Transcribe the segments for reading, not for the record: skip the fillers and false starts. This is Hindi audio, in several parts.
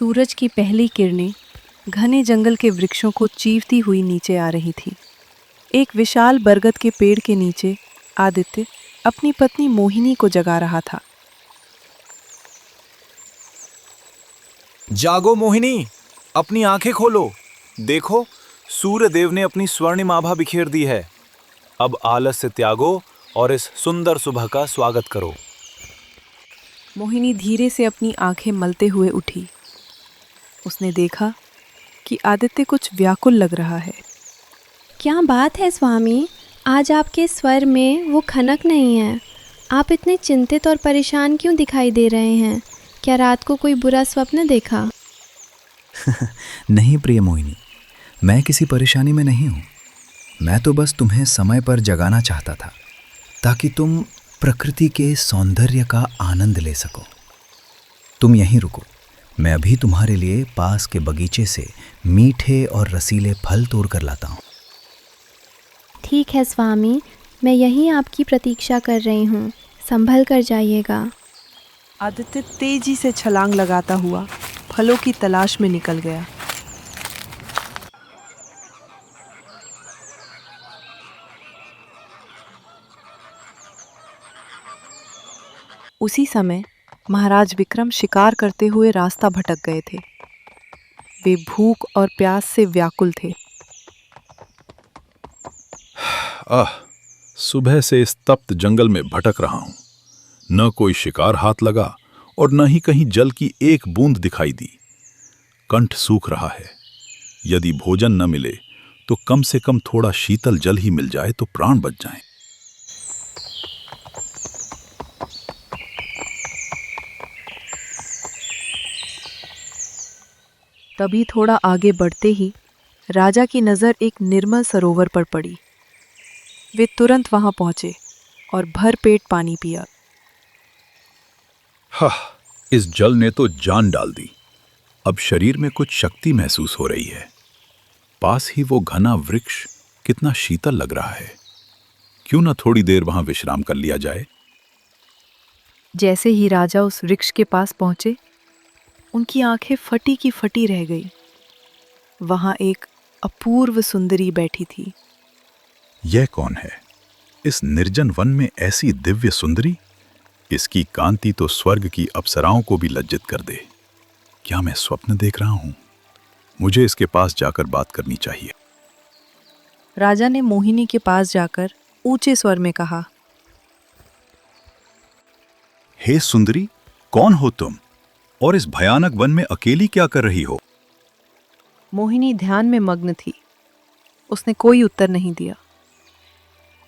सूरज की पहली किरणें घने जंगल के वृक्षों को चीरती हुई नीचे आ रही थी। एक विशाल बरगद के पेड़ के नीचे आदित्य अपनी पत्नी मोहिनी को जगा रहा था। जागो मोहिनी, अपनी आंखें खोलो। देखो, सूर्य देव ने अपनी स्वर्णिम आभा बिखेर दी है। अब आलस्य त्यागो और इस सुंदर सुबह का स्वागत करो। मोहिनी धीरे से अपनी आंखें मलते हुए उठी। उसने देखा कि आदित्य कुछ व्याकुल लग रहा है। क्या बात है स्वामी, आज आपके स्वर में वो खनक नहीं है। आप इतने चिंतित और परेशान क्यों दिखाई दे रहे हैं? क्या रात को कोई बुरा स्वप्न देखा? नहीं प्रिय मोहिनी, मैं किसी परेशानी में नहीं हूँ। मैं तो बस तुम्हें समय पर जगाना चाहता था ताकि तुम प्रकृति के सौंदर्य का आनंद ले सको। तुम यहीं रुको, मैं अभी तुम्हारे लिए पास के बगीचे से मीठे और रसीले फल तोड़ कर लाता हूँ। ठीक है स्वामी, मैं यहीं आपकी प्रतीक्षा कर रही हूँ। संभल कर जाइएगा। आदित्य तेजी से छलांग लगाता हुआ फलों की तलाश में निकल गया। उसी समय महाराज विक्रम शिकार करते हुए रास्ता भटक गए थे। वे भूख और प्यास से व्याकुल थे। सुबह से इस तप्त जंगल में भटक रहा हूं। न कोई शिकार हाथ लगा और न ही कहीं जल की एक बूंद दिखाई दी। कंठ सूख रहा है। यदि भोजन न मिले तो कम से कम थोड़ा शीतल जल ही मिल जाए तो प्राण बच जाएं। तभी थोड़ा आगे बढ़ते ही राजा की नज़र एक निर्मल सरोवर पर पड़ी। वे तुरंत वहां पहुंचे और भर पेट पानी पिया। इस जल ने तो जान डाल दी। अब शरीर में कुछ शक्ति महसूस हो रही है। पास ही वो घना वृक्ष कितना शीतल लग रहा है। क्यों न थोड़ी देर वहां विश्राम कर लिया जाए। जैसे ही राजा उस वृक्ष के पास पहुंचे, उनकी आंखें फटी की फटी रह गई। वहां एक अपूर्व सुंदरी बैठी थी। यह कौन है? इस निर्जन वन में ऐसी दिव्य सुंदरी? इसकी कांति तो स्वर्ग की अप्सराओं को भी लज्जित कर दे। क्या मैं स्वप्न देख रहा हूं? मुझे इसके पास जाकर बात करनी चाहिए। राजा ने मोहिनी के पास जाकर ऊंचे स्वर में कहा, हे सुंदरी, कौन हो तुम और इस भयानक वन में अकेली क्या कर रही हो? मोहिनी ध्यान में मग्न थी। उसने कोई उत्तर नहीं दिया।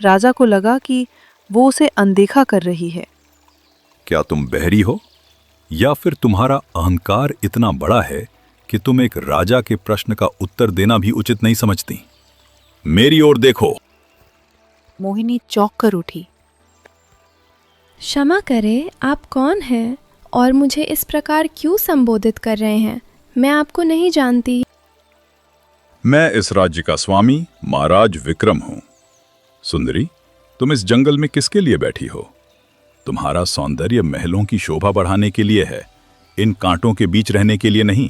राजा को लगा कि वो उसे अनदेखा कर रही है। क्या तुम बहरी हो या फिर तुम्हारा अहंकार इतना बड़ा है कि तुम एक राजा के प्रश्न का उत्तर देना भी उचित नहीं समझती? मेरी ओर देखो। मोहिनी चौंक कर उठी। क्षमा करें, आप कौन हैं और मुझे इस प्रकार क्यों संबोधित कर रहे हैं? मैं आपको नहीं जानती। मैं इस राज्य का स्वामी महाराज विक्रम हूं। सुंदरी, तुम इस जंगल में किसके लिए बैठी हो? तुम्हारा सौंदर्य महलों की शोभा बढ़ाने के लिए है, इन कांटों के बीच रहने के लिए नहीं।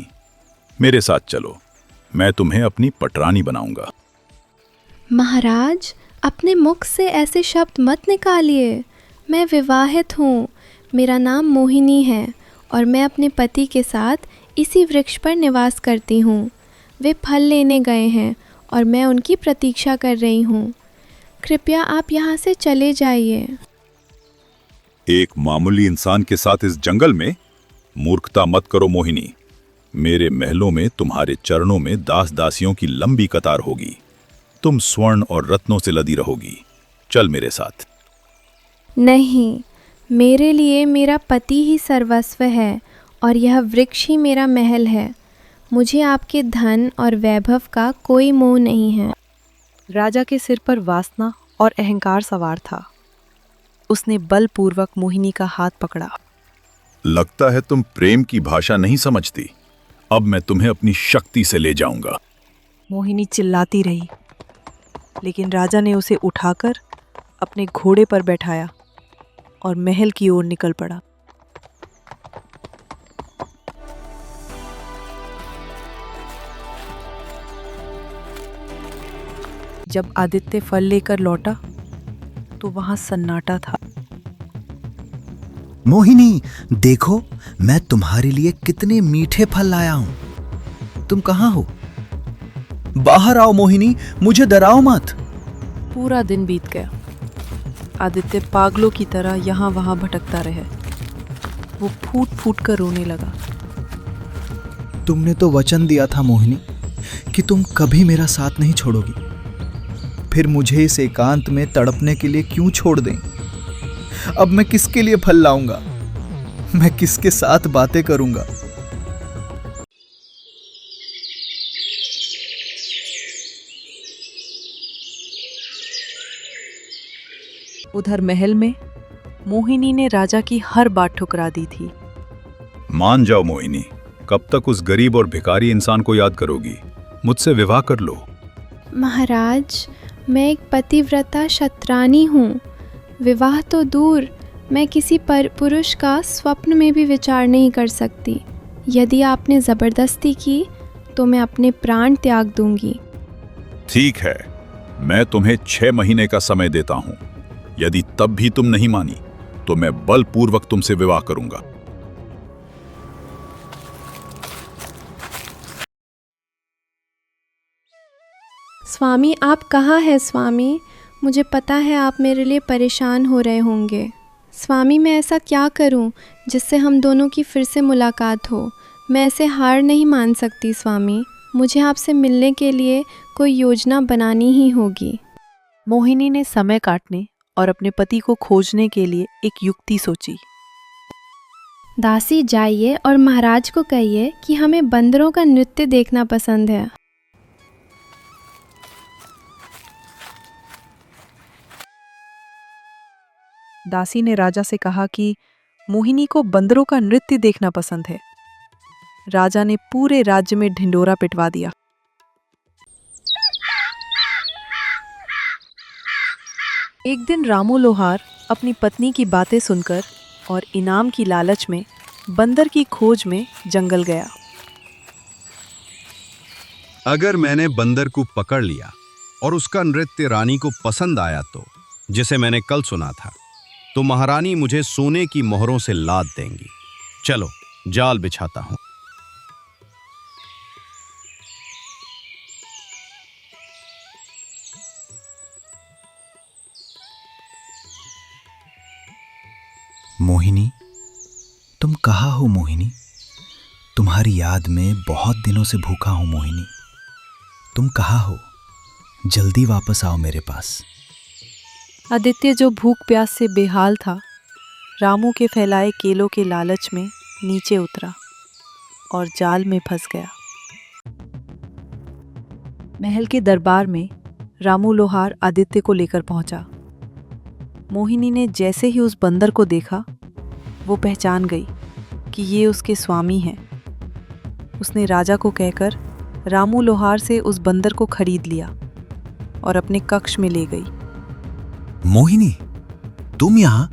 मेरे साथ चलो, मैं तुम्हें अपनी पटरानी बनाऊंगा। महाराज, अपने मुख से ऐसे शब्द मत निकालिए। मैं विवाहित हूँ। मेरा नाम मोहिनी है और मैं अपने पति के साथ इसी वृक्ष पर निवास करती हूँ। वे फल लेने गए हैं और मैं उनकी प्रतीक्षा कर रही हूँ। कृपया आप यहाँ से चले जाइए। एक मामूली इंसान के साथ इस जंगल में? मूर्खता मत करो मोहिनी। मेरे महलों में तुम्हारे चरणों में दास दासियों की लंबी कतार होगी। तुम स्वर्ण और रत्नों से लदी रहोगी। चल मेरे साथ। नहीं, मेरे लिए मेरा पति ही सर्वस्व है और यह वृक्ष ही मेरा महल है। मुझे आपके धन और वैभव का कोई मोह नहीं है। राजा के सिर पर वासना और अहंकार सवार था। उसने बलपूर्वक मोहिनी का हाथ पकड़ा। लगता है तुम प्रेम की भाषा नहीं समझती। अब मैं तुम्हें अपनी शक्ति से ले जाऊंगा। मोहिनी चिल्लाती रही, लेकिन राजा ने उसे उठाकर अपने घोड़े पर बैठाया और महल की ओर निकल पड़ा। जब आदित्य फल लेकर लौटा तो वहां सन्नाटा था। मोहिनी, देखो मैं तुम्हारे लिए कितने मीठे फल लाया हूं। तुम कहां हो? बाहर आओ मोहिनी, मुझे डराओ मत। पूरा दिन बीत गया। आदित्य पागलों की तरह यहाँ वहां भटकता रहे। वो फूट फूट कर रोने लगा। तुमने तो वचन दिया था मोहिनी कि तुम कभी मेरा साथ नहीं छोड़ोगी। फिर मुझे इस एकांत में तड़पने के लिए क्यों छोड़ दें? अब मैं किसके लिए फल लाऊंगा? मैं किसके साथ बातें करूंगा? उधर महल में मोहिनी ने राजा की हर बात ठुकरा दी थी। मान जाओ मोहिनी, कब तक उस गरीब और भिखारी इंसान को याद करोगी? मुझसे विवाह कर लो। महाराज, मैं एक पतिव्रता क्षत्रानी हूँ। विवाह तो दूर, मैं किसी पुरुष का स्वप्न में भी विचार नहीं कर सकती। यदि आपने ज़बरदस्ती की तो मैं अपने प्राण त्याग दूंगी। ठीक है, मैं तुम्हें 6 महीने का समय देता हूं। यदि तब भी तुम नहीं मानी तो मैं बलपूर्वक तुमसे विवाह करूंगा। स्वामी, आप कहाँ हैं स्वामी? मुझे पता है आप मेरे लिए परेशान हो रहे होंगे। स्वामी, मैं ऐसा क्या करूं जिससे हम दोनों की फिर से मुलाकात हो? मैं ऐसे हार नहीं मान सकती स्वामी। मुझे आपसे मिलने के लिए कोई योजना बनानी ही होगी। मोहिनी ने समय काटने और अपने पति को खोजने के लिए एक युक्ति सोची। दासी, जाइए और महाराज को कहिए कि हमें बंदरों का नृत्य देखना पसंद है। दासी ने राजा से कहा कि मोहिनी को बंदरों का नृत्य देखना पसंद है। राजा ने पूरे राज्य में ढिंडोरा पिटवा दिया। एक दिन रामू लोहार अपनी पत्नी की बातें सुनकर और इनाम की लालच में बंदर की खोज में जंगल गया। अगर मैंने बंदर को पकड़ लिया और उसका नृत्य रानी को पसंद आया तो, जिसे मैंने कल सुना था, तो महारानी मुझे सोने की मोहरों से लाद देंगी। चलो, जाल बिछाता हूं। मोहिनी, तुम कहाँ हो मोहिनी? तुम्हारी याद में बहुत दिनों से भूखा हूं मोहिनी। तुम कहाँ हो? जल्दी वापस आओ मेरे पास। आदित्य, जो भूख प्यास से बेहाल था, रामू के फैलाए केलों के लालच में नीचे उतरा और जाल में फंस गया। महल के दरबार में रामू लोहार आदित्य को लेकर पहुंचा। मोहिनी ने जैसे ही उस बंदर को देखा, वो पहचान गई कि ये उसके स्वामी हैं। उसने राजा को कहकर रामू लोहार से उस बंदर को खरीद लिया और अपने कक्ष में ले गई। मोहिनी, तुम यहाँ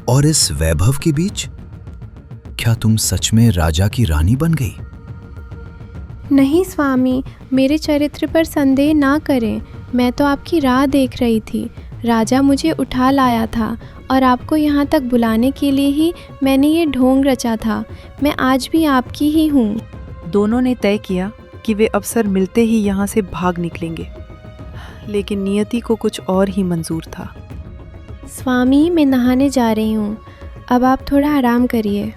और इस वैभव के बीच? क्या तुम सच में राजा की रानी बन गई? नहीं स्वामी, मेरे चरित्र पर संदेह ना करें। मैं तो आपकी राह देख रही थी। राजा मुझे उठा लाया था और आपको यहाँ तक बुलाने के लिए ही मैंने ये ढोंग रचा था। मैं आज भी आपकी ही हूँ। दोनों ने तय किया कि वे अवसर मिलते ही यहाँ से भाग निकलेंगे, लेकिन नियति को कुछ और ही मंजूर था। स्वामी, मैं नहाने जा रही हूँ। अब आप थोड़ा आराम करिए।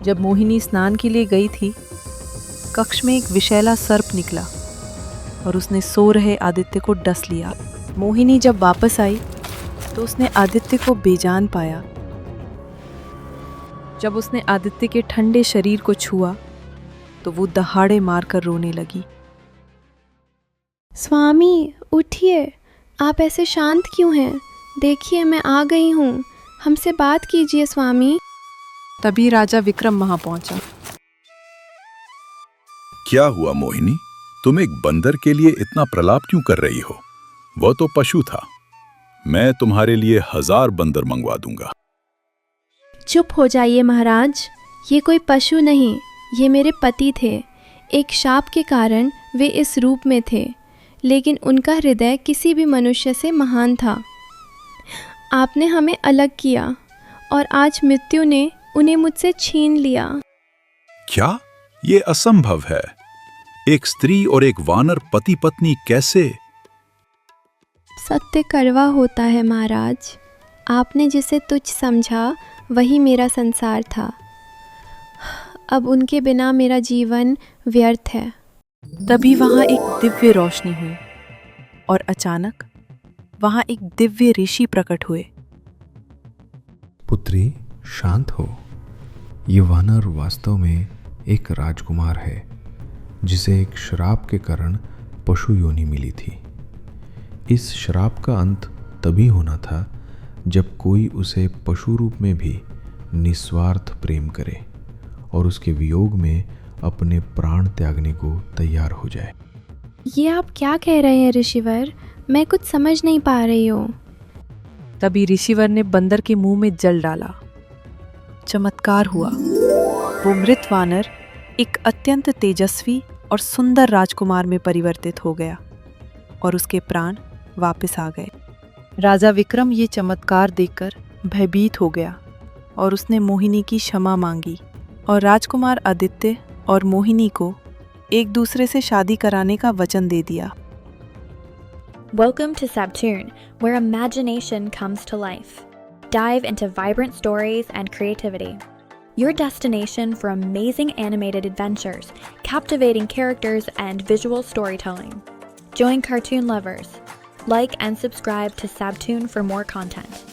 जब मोहिनी स्नान के लिए गई थी, कक्ष में एक विषैला सर्प निकला और उसने सो रहे आदित्य को डस लिया। मोहिनी जब वापस आई तो उसने आदित्य को बेजान पाया। जब उसने आदित्य के ठंडे शरीर को छुआ तो वो दहाड़े मारकर रोने लगी। स्वामी, उठिए। आप ऐसे शांत क्यों हैं? देखिए, मैं आ गई हूँ। हमसे बात कीजिए स्वामी। तभी राजा विक्रम वहां पहुंचा। क्या हुआ मोहिनी? तुम एक बंदर के लिए इतना प्रलाप क्यों कर रही हो? वह तो पशु था। मैं तुम्हारे लिए 1000 बंदर मंगवा दूंगा। चुप हो जाइए महाराज। ये कोई पशु नहीं, ये मेरे पति थे। एक शाप के कारण वे इस रूप में थे, लेकिन उनका हृदय किसी भी मनुष्य से महान था। आपने हमें अलग किया और आज मृत्यु ने उन्हें मुझसे छीन लिया। क्या ये असंभव है? एक स्त्री और एक वानर पति पत्नी कैसे? सत्य कड़वा होता है महाराज। आपने जिसे तुच्छ समझा वही मेरा संसार था। अब उनके बिना मेरा जीवन व्यर्थ है। तभी वहां एक दिव्य रोशनी हुई और अचानक वहां एक दिव्य ऋषि प्रकट हुए। पुत्री, शांत हो। ये वानर वास्तव में एक राजकुमार है जिसे एक श्राप के कारण पशु योनि मिली थी। इस श्राप का अंत तभी होना था जब कोई उसे पशु रूप में भी निस्वार्थ प्रेम करे और उसके वियोग में अपने प्राण त्यागने को तैयार हो जाए। ये आप क्या कह रहे हैं ऋषिवर? मैं कुछ समझ नहीं पा रही हूँ। तभी ऋषिवर ने बंदर के मुंह में जल डाला। चमत्कार हुआ। वो मृत वानर एक अत्यंत तेजस्वी और सुंदर राजकुमार में परिवर्तित हो गया और उसके प्राण वापस आ गए। राजा विक्रम ये चमत्कार देखकर भयभीत हो गया और उसने मोहिनी की क्षमा मांगी और राजकुमार आदित्य और मोहिनी को एक दूसरे से शादी कराने का वचन दे दिया। Welcome to Sabtoon, where imagination comes to life. Dive into vibrant stories and creativity. Your destination for amazing animated adventures, captivating characters, and visual storytelling. Join cartoon lovers. Like and subscribe to Sabtoon for more content.